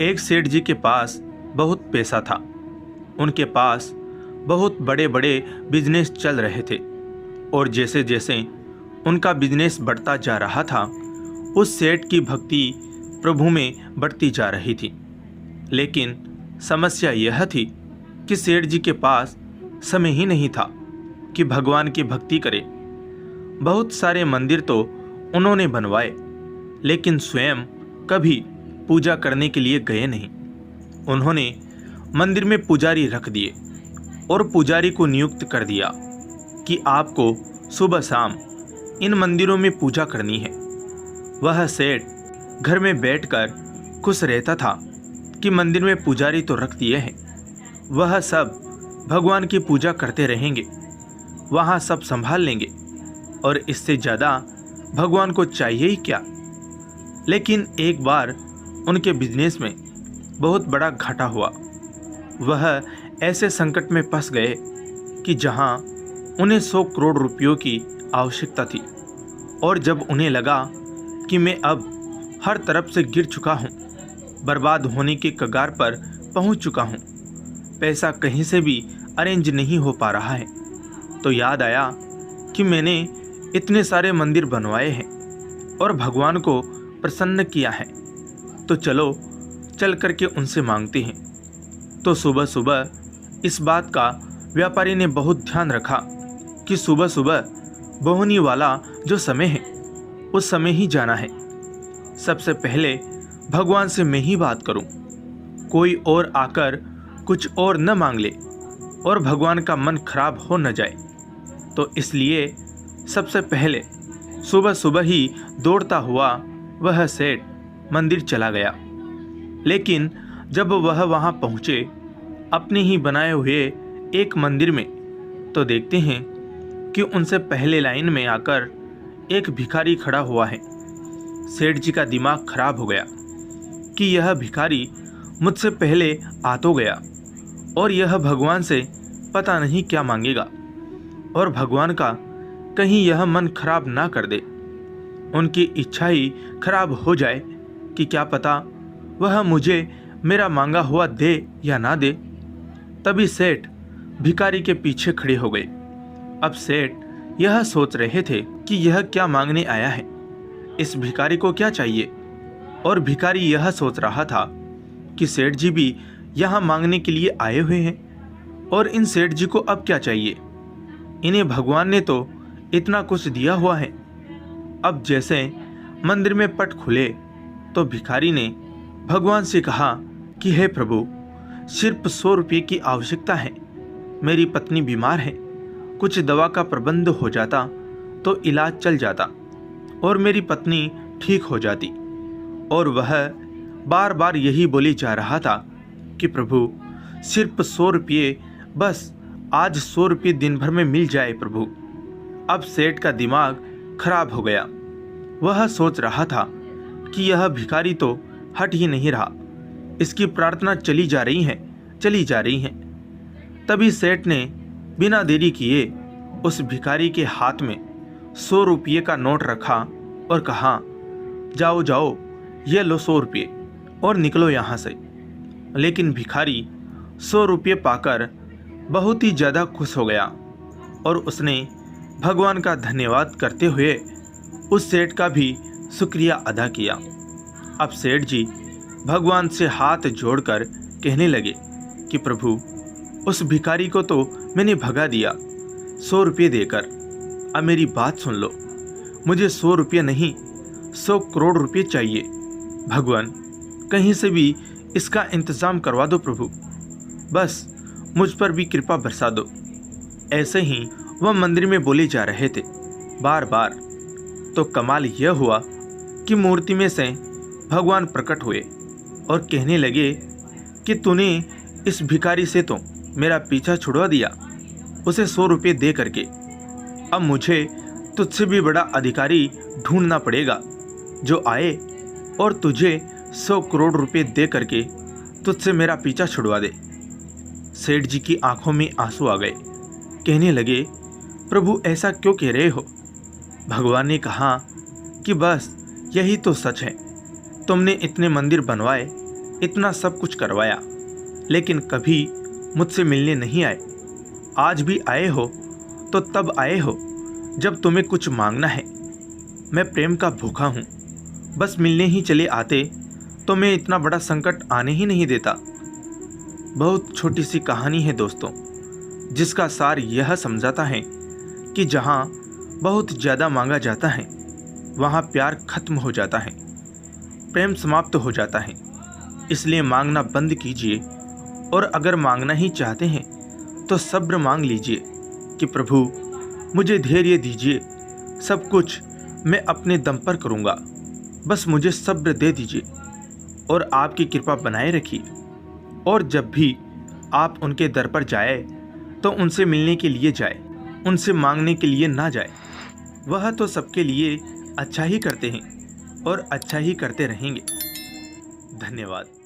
एक सेठ जी के पास बहुत पैसा था। उनके पास बहुत बड़े बड़े बिजनेस चल रहे थे और जैसे जैसे उनका बिजनेस बढ़ता जा रहा था, उस सेठ की भक्ति प्रभु में बढ़ती जा रही थी। लेकिन समस्या यह थी कि सेठ जी के पास समय ही नहीं था कि भगवान की भक्ति करे। बहुत सारे मंदिर तो उन्होंने बनवाए, लेकिन स्वयं कभी पूजा करने के लिए गए नहीं। उन्होंने मंदिर में पुजारी रख दिए और पुजारी को नियुक्त कर दिया कि आपको सुबह शाम इन मंदिरों में पूजा करनी है। वह सेठ घर में बैठकर खुश रहता था कि मंदिर में पुजारी तो रख दिए हैं, वह सब भगवान की पूजा करते रहेंगे, वहाँ सब संभाल लेंगे और इससे ज़्यादा भगवान को चाहिए ही क्या। लेकिन एक बार उनके बिजनेस में बहुत बड़ा घाटा हुआ। वह ऐसे संकट में फंस गए कि जहाँ उन्हें 100 करोड़ रुपयों की आवश्यकता थी और जब उन्हें लगा कि मैं अब हर तरफ से गिर चुका हूँ, बर्बाद होने के कगार पर पहुँच चुका हूँ, पैसा कहीं से भी अरेंज नहीं हो पा रहा है, तो याद आया कि मैंने इतने सारे मंदिर बनवाए हैं और भगवान को प्रसन्न किया है, तो चलो चल करके उनसे मांगते हैं। तो सुबह सुबह इस बात का व्यापारी ने बहुत ध्यान रखा कि सुबह सुबह बोहनी वाला जो समय है उस समय ही जाना है। सबसे पहले भगवान से मैं ही बात करूं, कोई और आकर कुछ और न मांग ले और भगवान का मन खराब हो न जाए। तो इसलिए सबसे पहले सुबह सुबह ही दौड़ता हुआ वह सेठ मंदिर चला गया। लेकिन जब वह वहां पहुंचे अपने ही बनाए हुए एक मंदिर में, तो देखते हैं कि उनसे पहले लाइन में आकर एक भिखारी खड़ा हुआ है। सेठ जी का दिमाग खराब हो गया कि यह भिखारी मुझसे पहले आ तो गया और यह भगवान से पता नहीं क्या मांगेगा और भगवान का कहीं यह मन खराब ना कर दे, उनकी इच्छा ही खराब हो जाए कि क्या पता वह मुझे मेरा मांगा हुआ दे या ना दे। तभी सेठ भिखारी के पीछे खड़े हो गए। अब सेठ यह सोच रहे थे कि यह क्या मांगने आया है, इस भिखारी को क्या चाहिए। और भिखारी यह सोच रहा था कि सेठ जी भी यहाँ मांगने के लिए आए हुए हैं और इन सेठ जी को अब क्या चाहिए, इन्हें भगवान ने तो इतना कुछ दिया हुआ है। अब जैसे मंदिर में पट खुले तो भिखारी ने भगवान से कहा कि हे प्रभु, सिर्फ 100 रुपये की आवश्यकता है, मेरी पत्नी बीमार है, कुछ दवा का प्रबंध हो जाता तो इलाज चल जाता और मेरी पत्नी ठीक हो जाती। और वह बार बार यही बोली जा रहा था कि प्रभु सिर्फ 100 रुपये, बस आज 100 रुपये दिन भर में मिल जाए प्रभु। अब सेठ का दिमाग खराब हो गया। वह सोच रहा था कि यह भिखारी तो हट ही नहीं रहा, इसकी प्रार्थना चली जा रही है। तभी सेठ ने बिना देरी किए उस भिखारी के हाथ में 100 रुपये का नोट रखा और कहा, जाओ जाओ, ये लो 100 रुपये और निकलो यहाँ से। लेकिन भिखारी 100 रुपये पाकर बहुत ही ज़्यादा खुश हो गया और उसने भगवान का धन्यवाद करते हुए उस सेठ का भी शुक्रिया अदा किया। अब सेठ जी भगवान से हाथ जोड़कर कहने लगे कि प्रभु, उस भिखारी को तो मैंने भगा दिया 100 रुपये देकर, अब मेरी बात सुन लो, मुझे 100 रुपये नहीं 100 करोड़ रुपये चाहिए। भगवान कहीं से भी इसका इंतज़ाम करवा दो प्रभु, बस मुझ पर भी कृपा बरसा दो। ऐसे ही वह मंदिर में बोले जा रहे थे बार बार। तो कमाल यह हुआ कि मूर्ति में से भगवान प्रकट हुए और कहने लगे कि तूने इस भिखारी से तो मेरा पीछा छुड़वा दिया, उसे 100 रुपये दे करके। अब मुझे तुझसे भी बड़ा अधिकारी ढूंढना पड़ेगा जो आए और तुझे 100 करोड़ रुपये दे करके तुझसे मेरा पीछा छुड़वा दे। सेठ जी की आंखों में आंसू आ गए। कहने लगे, प्रभु ऐसा क्यों कह रहे हो। भगवान ने कहा कि बस यही तो सच है, तुमने इतने मंदिर बनवाए इतना सब कुछ करवाया, लेकिन कभी मुझसे मिलने नहीं आए। आज भी आए हो तो तब आए हो जब तुम्हें कुछ मांगना है। मैं प्रेम का भूखा हूँ, बस मिलने ही चले आते तो मैं इतना बड़ा संकट आने ही नहीं देता। बहुत छोटी सी कहानी है दोस्तों, जिसका सार यह समझाता है कि जहाँ बहुत ज़्यादा मांगा जाता है वहाँ प्यार खत्म हो जाता है, प्रेम समाप्त हो जाता है। इसलिए मांगना बंद कीजिए, और अगर मांगना ही चाहते हैं तो सब्र मांग लीजिए कि प्रभु मुझे धैर्य दीजिए, सब कुछ मैं अपने दम पर करूँगा, बस मुझे सब्र दे दीजिए और आपकी कृपा बनाए रखिए। और जब भी आप उनके दर पर जाए तो उनसे मिलने के लिए जाए, उनसे मांगने के लिए ना जाए। वह तो सबके लिए अच्छा ही करते हैं और अच्छा ही करते रहेंगे। धन्यवाद।